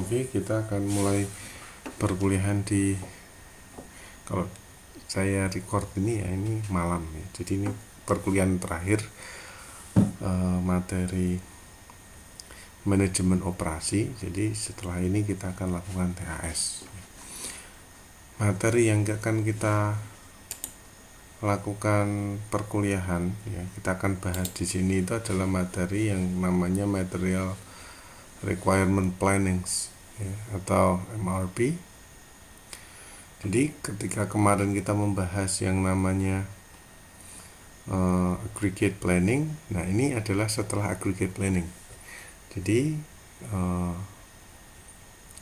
Oke, kita akan mulai perkuliahan di, kalau saya record ini ya, ini malam ya. Jadi ini perkuliahan terakhir materi manajemen operasi. Jadi setelah ini kita akan lakukan TAS. Materi yang akan kita lakukan perkuliahan ya, kita akan bahas di sini itu adalah materi yang namanya Material Requirement Planning ya, atau MRP. Jadi ketika kemarin kita membahas yang namanya aggregate planning, nah ini adalah setelah aggregate planning. Jadi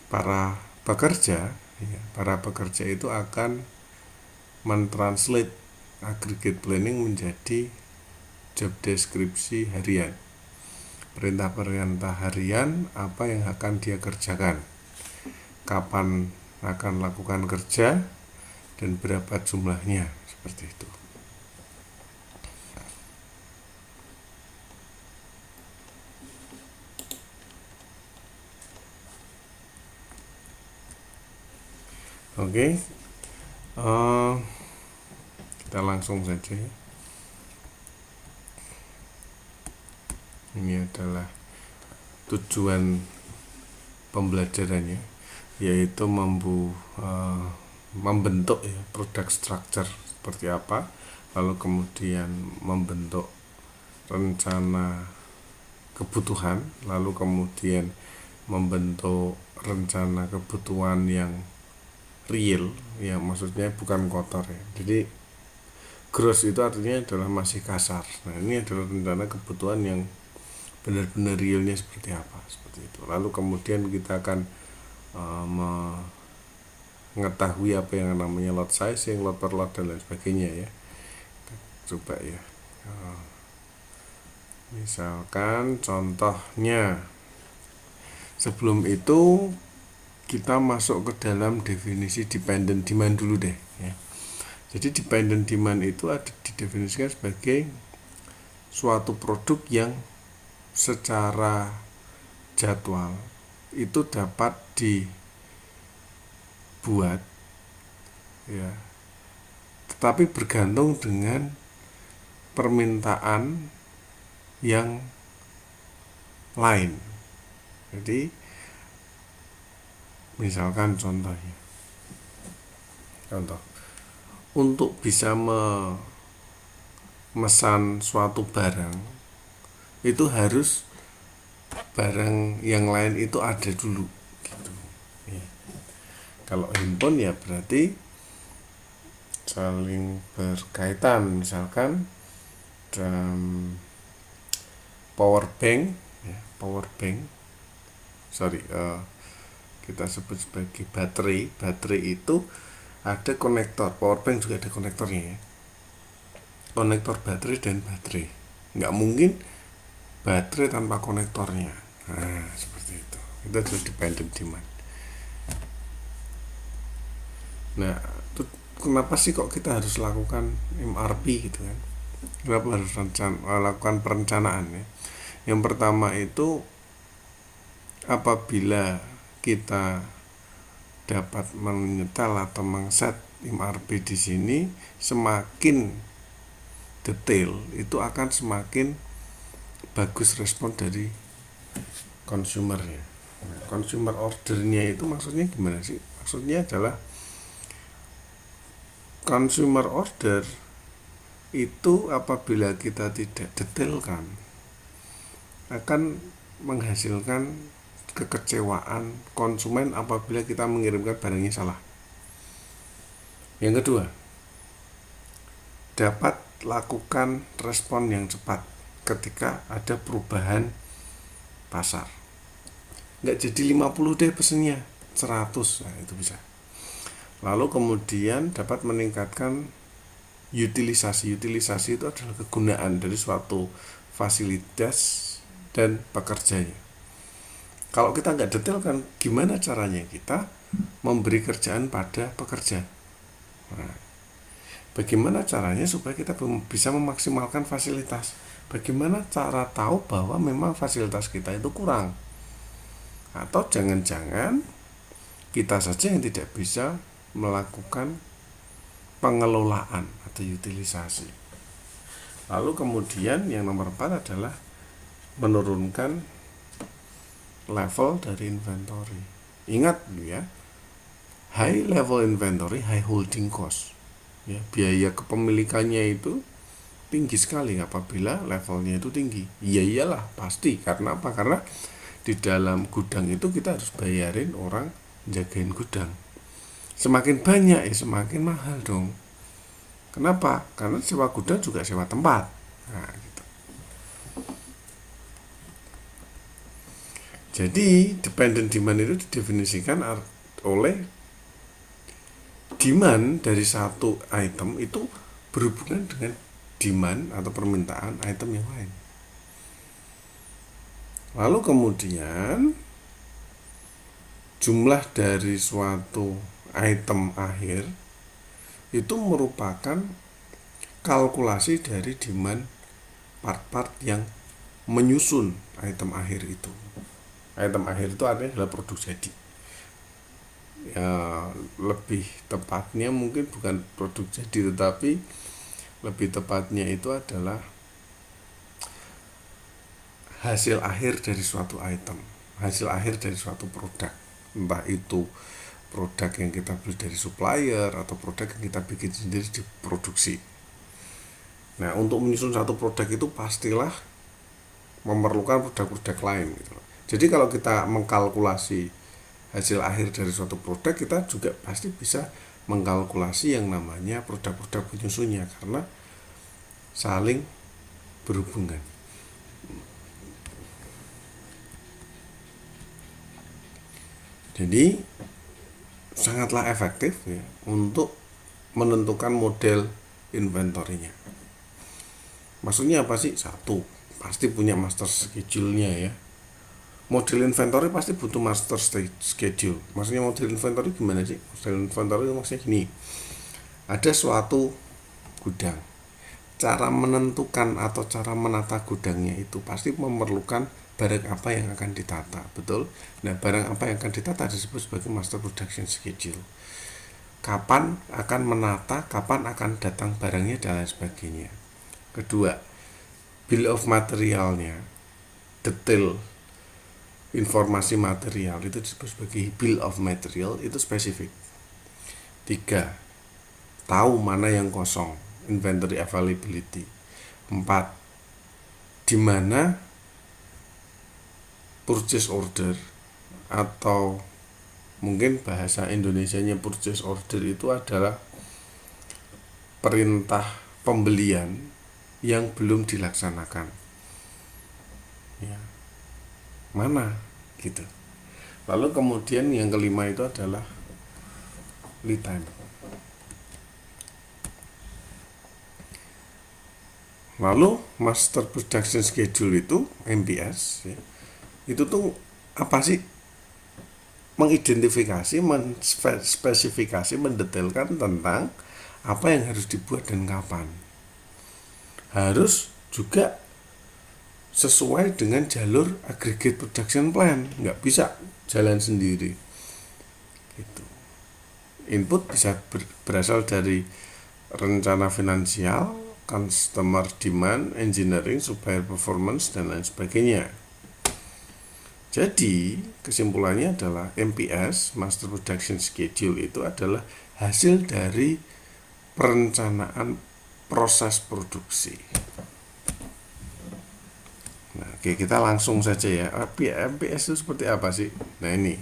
para pekerja itu akan mentranslate aggregate planning menjadi job deskripsi harian, perintah-perintah harian apa yang akan dia kerjakan, kapan akan lakukan kerja, dan berapa jumlahnya, seperti itu. Oke, kita langsung saja ya. Ini adalah tujuan pembelajarannya, yaitu membentuk ya, product structure seperti apa, lalu kemudian membentuk rencana kebutuhan, lalu kemudian membentuk rencana kebutuhan yang real, ya maksudnya bukan kotor ya. Jadi gross itu artinya adalah masih kasar. Nah ini adalah rencana kebutuhan yang benar-benar realnya seperti apa, seperti itu. Lalu kemudian kita akan mengetahui apa yang namanya lot sizing, lot per lot, dan lain sebagainya ya. Coba ya, misalkan contohnya, sebelum itu kita masuk ke dalam definisi dependent demand dulu deh ya. Jadi dependent demand itu ada didefinisikan sebagai suatu produk yang secara jadwal itu dapat dibuat ya, tetapi bergantung dengan permintaan yang lain. Jadi misalkan contoh untuk bisa memesan suatu barang itu harus barang yang lain itu ada dulu gitu ya. Kalau handphone ya berarti saling berkaitan, misalkan power bank kita sebut sebagai baterai itu ada konektor, power bank juga ada konektornya ya. Konektor baterai dan baterai, nggak mungkin baterai tanpa konektornya. Nah seperti itu adalah dependent demand. Nah kenapa sih kok kita harus lakukan MRP gitu kan? Kenapa harus lakukan perencanaan ya? Yang pertama itu, apabila kita dapat menyetel atau mengset MRP di sini, semakin detail itu akan semakin bagus respon dari consumer ya. Consumer ordernya itu maksudnya gimana sih? Maksudnya adalah consumer order itu apabila kita tidak detailkan akan menghasilkan kekecewaan konsumen apabila kita mengirimkan barangnya salah. Yang kedua, dapat lakukan respon yang cepat ketika ada perubahan pasar. Nggak jadi 50 deh pesennya, 100, nah itu bisa. Lalu kemudian dapat meningkatkan utilisasi itu adalah kegunaan dari suatu fasilitas dan pekerjanya. Kalau kita nggak detail kan, gimana caranya kita memberi kerjaan pada pekerja? Nah, bagaimana caranya supaya kita bisa memaksimalkan fasilitas? Bagaimana cara tahu bahwa memang fasilitas kita itu kurang? Atau jangan-jangan kita saja yang tidak bisa melakukan pengelolaan atau utilisasi. Lalu kemudian yang nomor 4 adalah menurunkan level dari inventory. Ingat ya, high level inventory, high holding cost. Ya, biaya kepemilikannya itu tinggi sekali apabila levelnya itu tinggi. Iya iyalah pasti. Karena apa? Karena di dalam gudang itu kita harus bayarin orang jagain gudang. Semakin banyak ya semakin mahal dong. Kenapa? Karena sewa gudang juga sewa tempat. Nah, gitu. Jadi dependent demand itu didefinisikan oleh demand dari satu item itu berhubungan dengan demand atau permintaan item yang lain. Lalu kemudian jumlah dari suatu item akhir itu merupakan kalkulasi dari demand part-part yang menyusun item akhir itu. Item akhir itu artinya adalah produk jadi. Ya, lebih tepatnya mungkin bukan produk jadi, tetapi lebih tepatnya itu adalah hasil akhir dari suatu item, hasil akhir dari suatu produk, entah itu produk yang kita beli dari supplier atau produk yang kita bikin sendiri di produksi. Nah, untuk menyusun satu produk itu pastilah memerlukan produk-produk lain gitu. Jadi kalau kita mengkalkulasi hasil akhir dari suatu produk, kita juga pasti bisa mengkalkulasi yang namanya produk-produk penyusunnya karena saling berhubungan. Jadi sangatlah efektif ya untuk menentukan model inventory-nya. Maksudnya apa sih? Satu, pasti punya master schedule-nya ya. Model inventory pasti butuh master schedule. Maksudnya model inventory gimana sih? Model inventory maksudnya gini. Ada suatu gudang. Cara menentukan atau cara menata gudangnya itu pasti memerlukan barang apa yang akan ditata, betul? Nah, barang apa yang akan ditata disebut sebagai master production schedule. Kapan akan menata, kapan akan datang barangnya dan lain sebagainya. Kedua, bill of materialnya, detail informasi material itu disebut sebagai bill of material, itu spesifik. Tiga, tahu mana yang kosong, inventory availability. 4, di mana purchase order atau mungkin bahasa Indonesianya purchase order itu adalah perintah pembelian yang belum dilaksanakan. Ya. Mana gitu. Lalu kemudian yang kelima itu adalah lead time. Lalu master production schedule itu MPS ya, itu tuh apa sih? Mengidentifikasi, menspesifikasi, mendetailkan tentang apa yang harus dibuat dan kapan. Harus juga sesuai dengan jalur aggregate production plan, nggak bisa jalan sendiri. Gitu. Input bisa berasal dari rencana finansial, customer demand, engineering, supplier performance, dan lain sebagainya. Jadi kesimpulannya adalah MPS, Master Production Schedule, itu adalah hasil dari perencanaan proses produksi. Nah, oke, kita langsung saja ya. MPS itu seperti apa sih? Nah, ini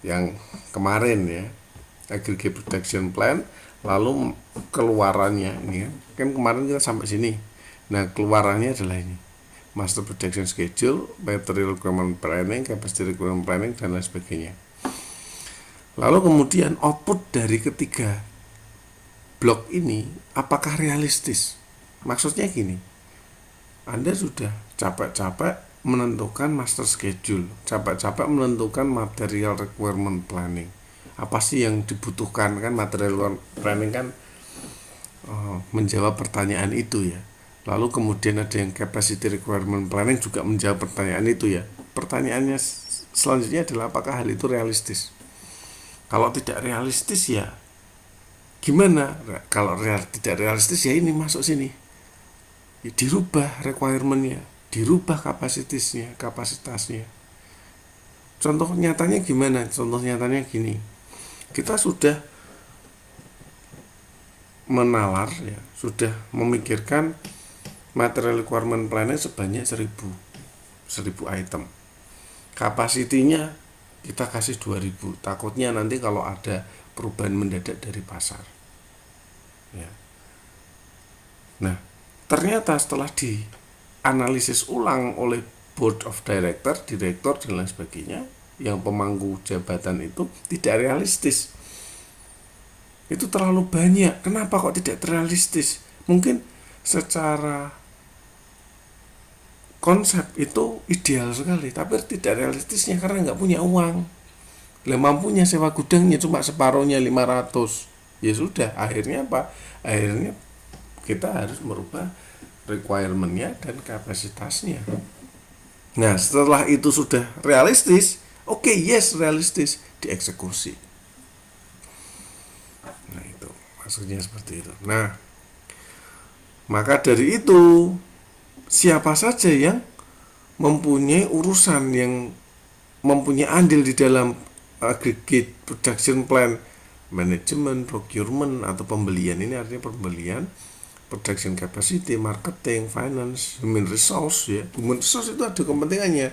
yang kemarin ya, Aggregate Production Plan, lalu keluarannya ini kan kemarin kita sampai sini. Nah, keluarannya adalah ini, Master Production Schedule, Material Requirement Planning, Capacity Requirement Planning, dan lain sebagainya. Lalu kemudian output dari ketiga blok ini apakah realistis? Maksudnya gini, Anda sudah capek-capek menentukan master schedule, capek-capek menentukan material requirement planning. Apa sih yang dibutuhkan? Kan material planning kan menjawab pertanyaan itu ya. Lalu kemudian ada yang capacity requirement planning juga menjawab pertanyaan itu ya. Pertanyaannya selanjutnya adalah apakah hal itu realistis. Kalau tidak realistis ya gimana? Kalau tidak realistis ya ini masuk sini, ya, dirubah requirementnya, dirubah kapasitasnya. Contoh nyatanya gimana? Contoh nyatanya gini, kita sudah menalar ya, sudah memikirkan material requirement planning sebanyak 1000 item. Kapasitinya kita kasih 2000. Takutnya nanti kalau ada perubahan mendadak dari pasar. Ya. Nah, ternyata setelah dianalisis ulang oleh board of director, direktur dan lain sebagainya, yang pemangku jabatan itu tidak realistis. Itu terlalu banyak. Kenapa kok tidak realistis? Mungkin secara konsep itu ideal sekali, tapi tidak realistisnya karena nggak punya uang. Mampunya sewa gudangnya cuma separuhnya 500. Ya sudah, akhirnya apa? Akhirnya kita harus merubah requirementnya dan kapasitasnya. Nah, setelah itu sudah realistis, oke, yes, realistis, dieksekusi. Nah, itu maksudnya seperti itu. Nah, maka dari itu siapa saja yang mempunyai urusan, yang mempunyai andil di dalam aggregate production plan, manajemen, procurement atau pembelian, ini artinya pembelian, production capacity, marketing, finance, human resource ya. Human resource itu ada kepentingannya.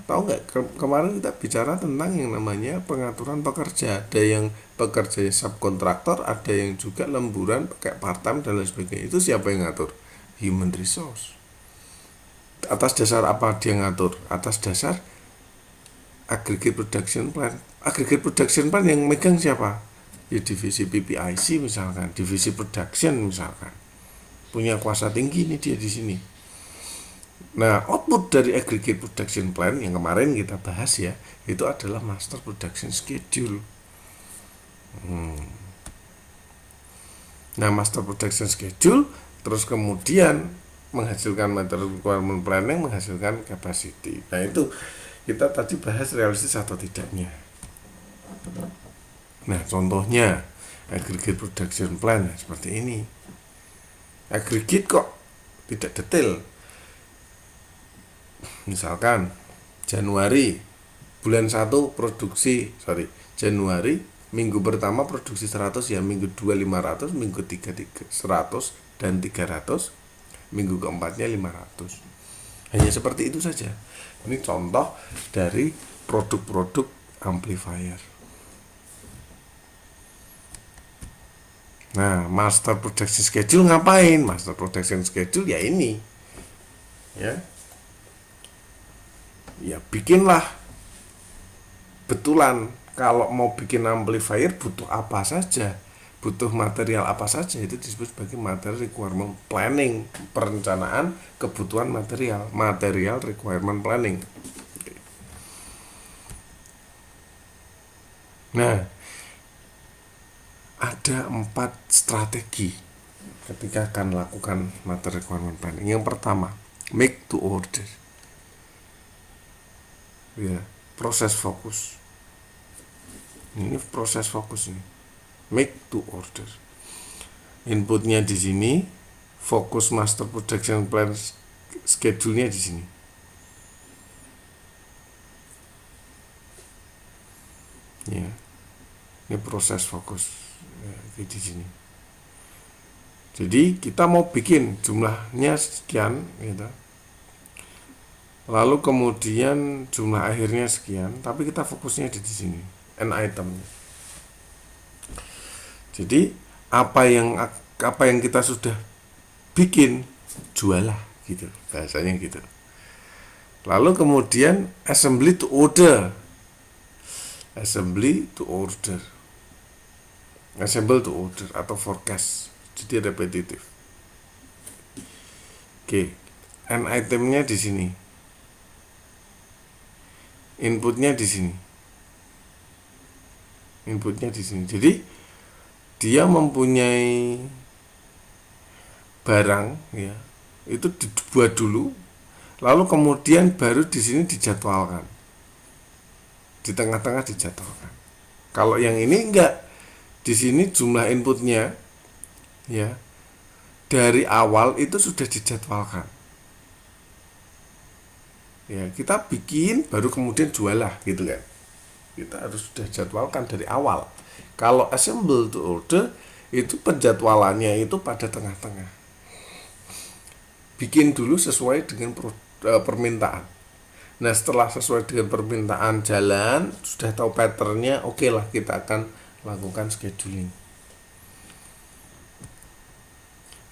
Tahu nggak, kemarin kita bicara tentang yang namanya pengaturan pekerja. Ada yang pekerja subkontraktor, ada yang juga lemburan pakai part time dan lain sebagainya. Itu siapa yang ngatur? Human resource. Atas dasar apa dia ngatur? Atas dasar aggregate production plan. Aggregate production plan yang megang siapa? Ya divisi PPIC misalkan, divisi production misalkan. Punya kuasa tinggi nih dia di sini. Nah, output dari aggregate production plan yang kemarin kita bahas ya, itu adalah master production schedule. Nah, master production schedule terus kemudian menghasilkan material requirement planning, menghasilkan capacity. Nah, itu kita tadi bahas realistis atau tidaknya. Nah, contohnya aggregate production plan seperti ini. Aggregate kok tidak detail. Misalkan Januari bulan 1 Januari minggu pertama produksi 100 ya, minggu 2 500, minggu 3 100 dan 300, minggu keempatnya 500. Hanya seperti itu saja. Ini contoh dari produk-produk amplifier. Nah, master production schedule ngapain? Master production schedule ya ini. Ya bikinlah betulan. Kalau mau bikin amplifier butuh apa saja, butuh material apa saja, itu disebut sebagai material requirement planning, perencanaan kebutuhan material requirement planning. Nah, ada 4 strategi ketika akan lakukan material requirement planning. Yang pertama, make to order. Ya, proses fokus. Ini proses fokus ini. Make to order. Inputnya di sini, fokus master production plan schedule-nya di sini. Ya. Ini proses fokus ya, di sini. Jadi kita mau bikin jumlahnya sekian gitu. Lalu kemudian jumlah akhirnya sekian, tapi kita fokusnya di sini, n item. Jadi apa yang kita sudah bikin, jualah gitu, bahasanya gitu. Lalu kemudian assembly to order. Assemble to order atau forecast. Jadi repetitif. Oke. N itemnya di sini. Inputnya di sini. Jadi dia mempunyai barang ya. Itu dibuat dulu, lalu kemudian baru di sini dijadwalkan. di tengah-tengah dijadwalkan. Kalau yang ini enggak, di sini jumlah inputnya ya dari awal itu sudah dijadwalkan. Ya, kita bikin baru kemudian jual lah gitu kan. Kita harus sudah jadwalkan dari awal. Kalau assemble to order itu penjadwalannya itu pada tengah-tengah. Bikin dulu sesuai dengan permintaan. Nah, setelah sesuai dengan permintaan jalan, sudah tahu patternnya, oke lah kita akan lakukan scheduling.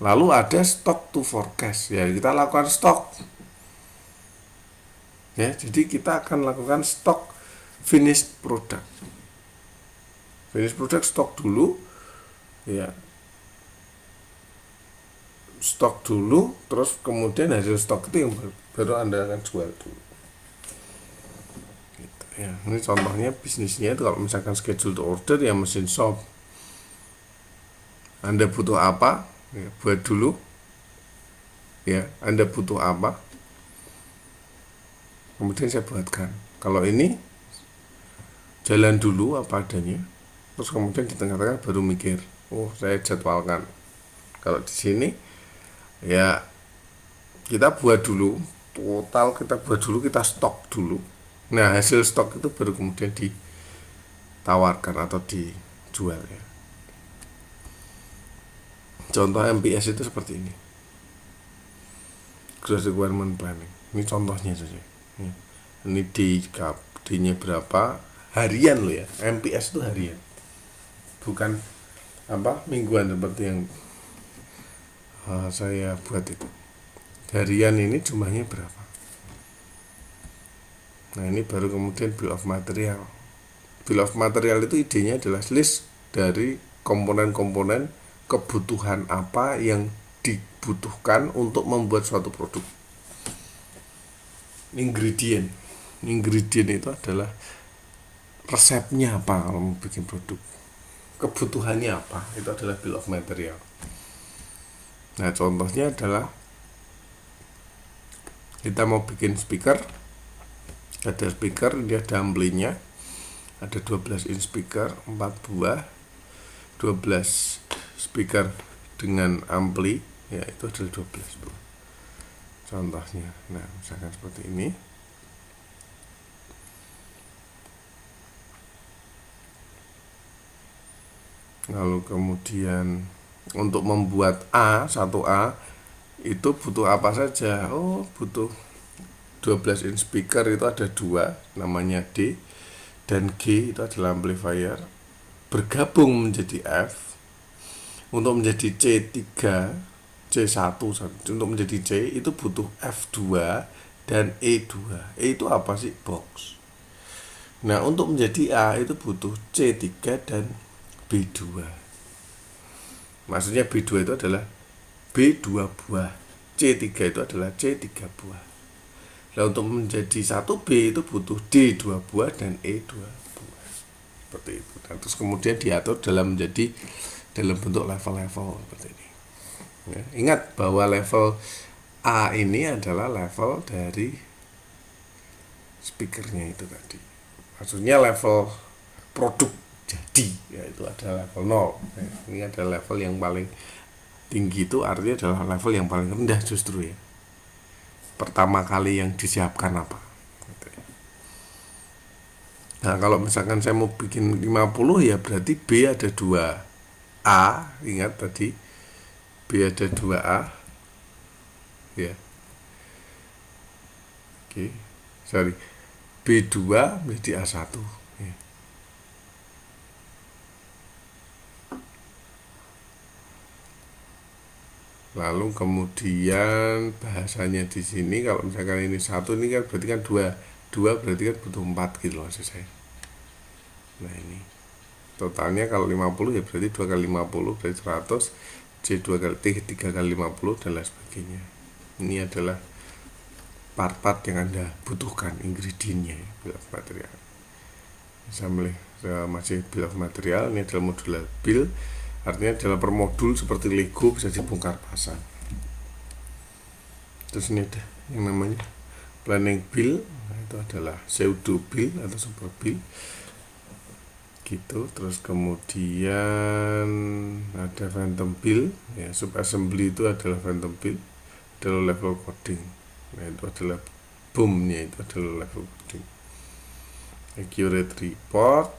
Lalu ada stock to forecast, ya kita lakukan stok. Ya, jadi kita akan lakukan stok finished product. Finished product stok dulu, ya. Stok dulu, terus kemudian hasil stok itu yang baru Anda akan jual dulu. Gitu, ya. Ini contohnya bisnisnya itu kalau misalkan schedule to order ya mesin shop. Anda butuh apa? Ya, buat dulu. Ya, Anda butuh apa? Kemudian saya buatkan. Kalau ini jalan dulu apa adanya. Terus kemudian di tengah-tengah baru mikir, oh saya jadwalkan. Kalau di sini ya kita buat dulu, total kita buat dulu, kita stok dulu. Nah, hasil stok itu baru kemudian ditawarkan atau dijual ya. Contoh MPS itu seperti ini. Gross Requirement Planning. Ini contohnya saja. Ini D-nya berapa? Harian loh ya. MPS itu harian. Bukan mingguan seperti yang saya buat itu. Harian ini jumlahnya berapa? Nah, ini baru kemudian bill of material. Bill of material itu idenya adalah list dari komponen-komponen kebutuhan apa yang dibutuhkan untuk membuat suatu produk. Ingredient itu adalah resepnya apa kalau mau bikin produk. Kebutuhannya apa? Itu adalah bill of material. Nah, contohnya adalah kita mau bikin speaker. Ada speaker, dia ada amplinya. Ada 12 inch speaker, 4 buah. 12 speaker dengan ampli, ya itu adalah 12 buah. Contohnya. Nah, misalkan seperti ini. Lalu kemudian untuk membuat satu A itu butuh apa saja? Oh, butuh 12 inch speaker itu ada 2, namanya D, dan G itu adalah amplifier, bergabung menjadi F. Untuk menjadi C3, C1, untuk menjadi C itu butuh F2 dan E2. E itu apa sih? Box. Nah, untuk menjadi A itu butuh C3 dan B2. Maksudnya B2 itu adalah B2 buah, C3 itu adalah C3 buah. Nah, untuk menjadi 1B itu butuh D2 buah dan E2 buah. Seperti itu. Nah, terus kemudian diatur dalam bentuk level-level seperti ini. Ya, ingat bahwa level A ini adalah level dari speakernya itu tadi. Maksudnya level produk jadi, yaitu adalah level 0. Ini adalah level yang paling tinggi, itu artinya adalah level yang paling rendah justru ya. Pertama kali yang disiapkan apa? Nah, kalau misalkan saya mau bikin 50 ya berarti B ada 2A, ingat tadi B ada 2A ya. Oke, sorry, B2 menjadi A1 ya. Lalu kemudian bahasanya di sini kalau misalkan ini 1, ini kan berarti kan 2 berarti kan butuh 4 gitu loh maksud saya. Nah, ini totalnya kalau 50 ya berarti 2 kali 50 berarti 100, C2 kali T 3 kali 50 dan lain sebagainya. Ini adalah part-part yang Anda butuhkan, ingredientnya ya, bill of material. Masih bill of material, ini adalah modular bill, artinya adalah per modul seperti Lego bisa dibongkar pasang. Terus ini ada yang namanya planning bill, itu adalah pseudo bill atau super bill gitu. Terus kemudian ada phantom bill ya, sub assembly itu adalah phantom bill, adalah level coding. Nah, itu adalah boomnya, itu adalah level coding. Accurate report,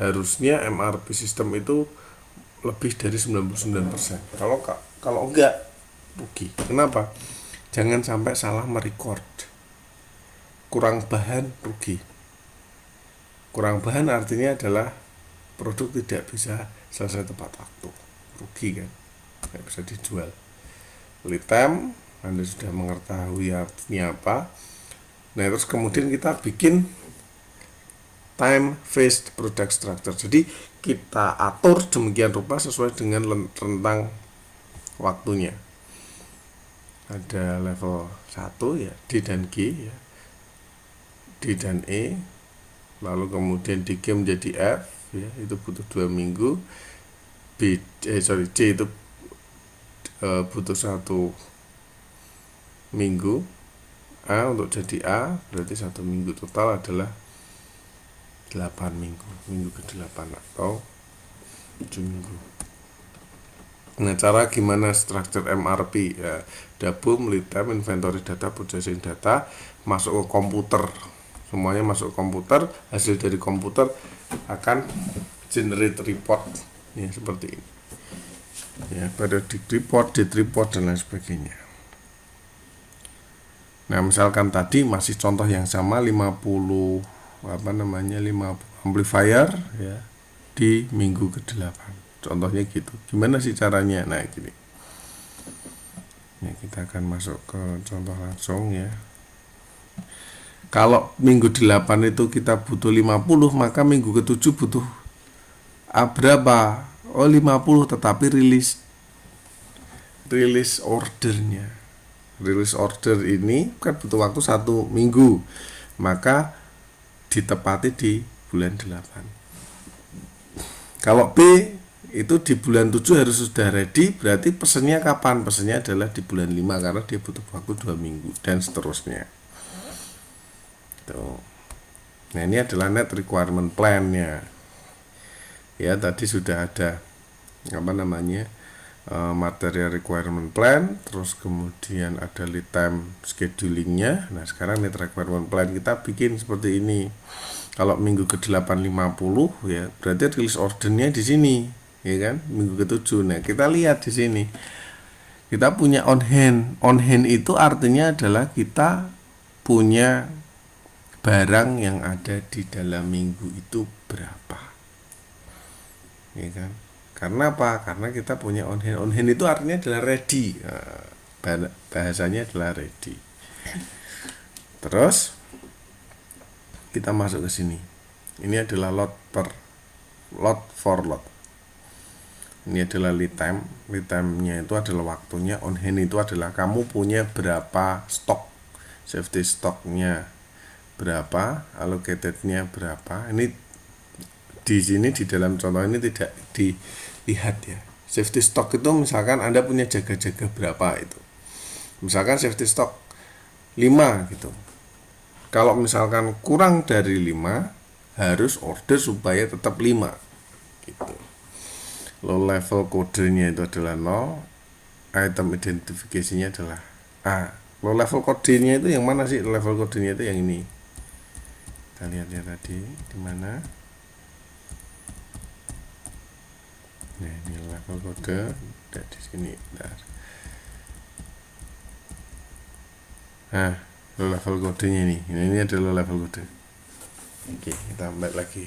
harusnya MRP sistem itu lebih dari 99%. Kalau enggak rugi. Kenapa? Jangan sampai salah merecord. Kurang bahan rugi. Kurang bahan artinya adalah produk tidak bisa selesai tepat waktu, rugi kan, tidak bisa dijual. Lead time, Anda sudah mengetahui artinya apa. Nah, terus kemudian kita bikin time phased product structure. Jadi kita atur demikian rupa sesuai dengan rentang waktunya. Ada level 1 ya, D dan G ya, D dan E, lalu kemudian di G menjadi F ya, itu butuh 2 minggu. C itu butuh 1 minggu. A untuk jadi A berarti 1 minggu, total adalah 8 minggu, minggu ke-8 atau 7 minggu. Nah, cara gimana structure MRP ya, boom, lead time, inventory data, purchasing data, masuk ke komputer, semuanya masuk ke komputer, hasil dari komputer akan generate report ya, seperti ini ya, periodic report, date report, dan lain sebagainya. Nah, misalkan tadi masih contoh yang sama, 50 amplifier ya di minggu ke-8, contohnya gitu. Gimana sih caranya? Nah, gini ya, kita akan masuk ke contoh langsung ya. Kalau minggu 8 itu kita butuh 50, maka minggu ke-7 butuh berapa? 50, tetapi rilis ordernya. Rilis order ini kan butuh waktu 1 minggu, maka ditepati di bulan 8. Kalau B itu di bulan 7 harus sudah ready, berarti pesennya kapan? Pesennya adalah di bulan 5 karena dia butuh waktu 2 minggu dan seterusnya. Tuh. Nah, ini adalah net requirement plan-nya. Ya, tadi sudah ada material requirement plan, terus kemudian ada lead time schedulingnya. Nah, sekarang net requirement plan kita bikin seperti ini. Kalau minggu ke-8 50 ya, berarti release ordernya di sini, ya kan? Minggu ke-7. Nah, kita lihat di sini. Kita punya on hand. On hand itu artinya adalah kita punya barang yang ada di dalam minggu itu berapa. Ya kan? Karena apa? Karena kita punya on hand. On hand itu artinya adalah ready. Bahasanya adalah ready. Terus kita masuk ke sini. Ini adalah lot for lot. Ini adalah lead time. Lead time-nya itu adalah waktunya. On hand itu adalah kamu punya berapa stok. Safety stock-nya berapa, allocated-nya berapa. Ini di sini di dalam contoh ini tidak dilihat ya. Safety stock itu misalkan Anda punya jaga-jaga berapa itu. Misalkan safety stock 5 gitu. Kalau misalkan kurang dari 5 harus order supaya tetap 5 gitu. Low level kodenya itu adalah 0, item identifikasinya adalah A. Low level kodenya itu yang mana sih? Level kodenya itu yang ini. Kita lihat ya tadi di mana. Nah, ini level kode ada di sini. Bentar. Nah, level kodenya ini. Ini adalah level kode. Oke, kita balik lagi.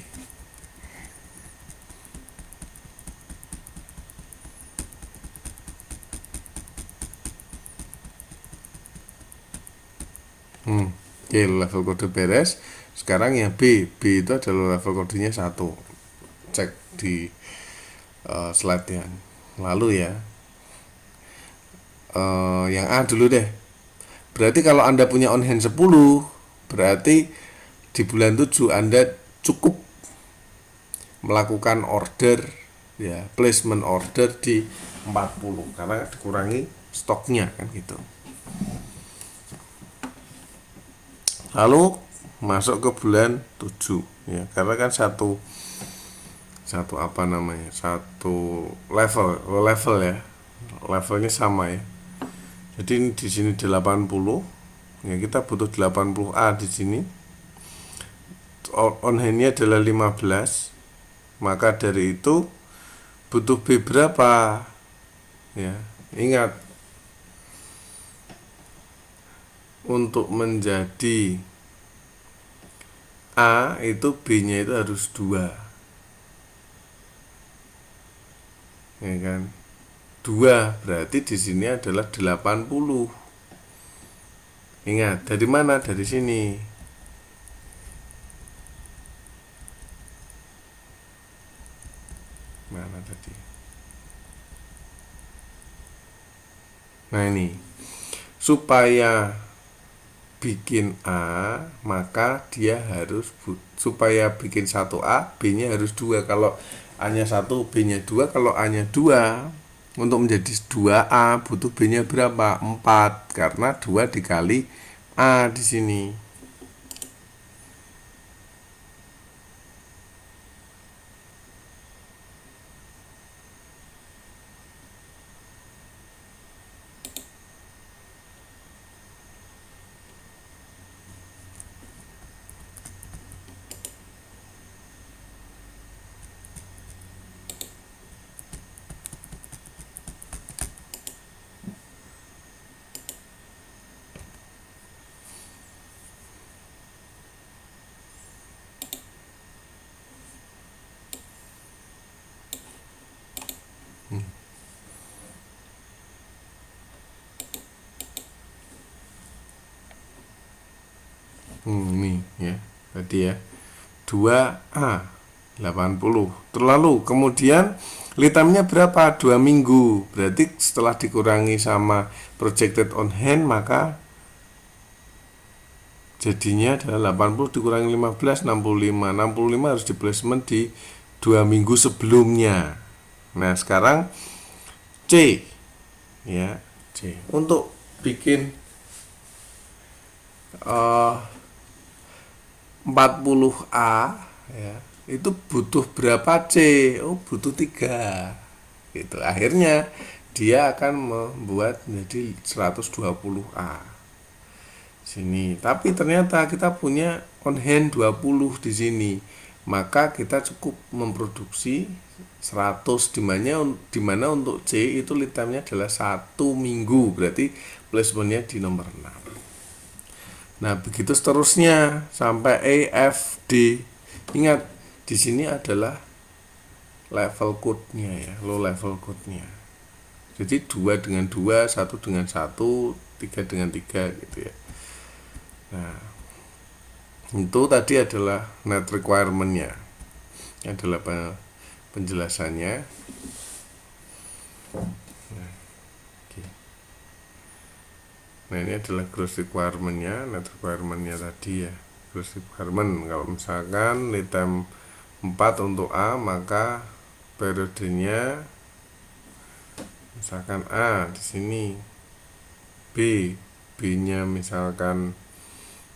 Oke, level kode beres. Sekarang yang B itu adalah level kodenya 1. Cek di slide yang lalu ya. Yang A dulu deh. Berarti kalau Anda punya on hand 10, berarti di bulan 7 Anda cukup melakukan order ya, placement order di 40 karena dikurangi stoknya kan gitu. Lalu masuk ke bulan 7 ya, karena kan satu apa namanya, satu level ya, levelnya sama ya. Jadi di sini 80 ya, kita butuh 80 A di sini. On hand-nya adalah 15, maka dari itu butuh B berapa ya. Ingat, untuk menjadi A itu B-nya itu harus 2 ya kan. 2 berarti di sini adalah 80. Ingat, dari mana? Dari sini. Mana tadi? Nah ini, supaya bikin A, maka dia harus supaya bikin 1A, B-nya harus 2. Kalau A-nya 1, B-nya 2. Kalau A-nya 2, untuk menjadi 2A butuh B-nya berapa? 4, karena 2 dikali A di sini. Ini ya, tadi ya, 2A 80. Terlalu kemudian lead time-nya berapa? 2 minggu. Berarti setelah dikurangi sama projected on hand, maka jadinya adalah 80 dikurangi 15, 65. 65 harus di placement di 2 minggu sebelumnya. Nah, sekarang C ya, C. Untuk bikin 40A ya, itu butuh berapa C? Oh, butuh 3. Gitu. Akhirnya dia akan membuat menjadi 120A sini. Tapi ternyata kita punya on hand 20 di sini. Maka kita cukup memproduksi 100, dimana untuk C itu lead time-nya adalah 1 minggu. Berarti placement-nya di nomor 6. Nah, begitu seterusnya sampai E, F, D. Ingat, di sini adalah level code-nya ya, low level code-nya. Jadi 2 dengan 2, 1 dengan 1, 3 dengan 3 gitu ya. Nah, itu tadi adalah net requirement-nya. Ini adalah penjelasannya. Nah, ini adalah gross requirement-nya, net requirement-nya tadi ya. Gross requirement, kalau misalkan lead time 4 untuk A, maka periodenya misalkan A di sini, B, B-nya misalkan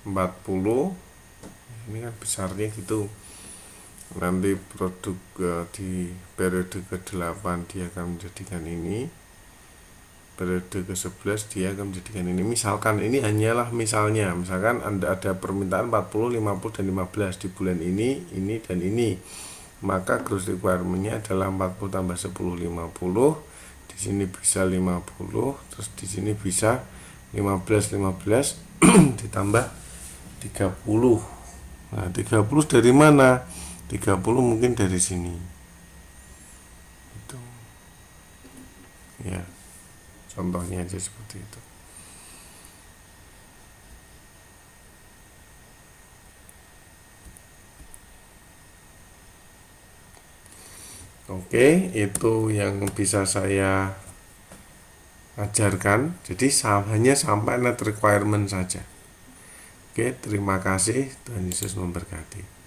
40, ini kan besarnya gitu. Nanti produk di periode ke-8 dia akan menjadikan ini, periode ke-11 dia akan menjadikan ini. Misalkan ini hanyalah misalnya, misalkan ada permintaan 40, 50 dan 15 di bulan ini dan ini, maka gross requirement-nya adalah 40 tambah 10 50. Di sini bisa 50, terus di sini bisa 15 ditambah 30. Nah, 30 dari mana? 30 mungkin dari sini. Itu. Ya. Contohnya aja seperti itu. Oke, itu yang bisa saya ajarkan. Jadi hanya sampai net requirement saja. Oke, terima kasih. Tuhan Yesus memberkati.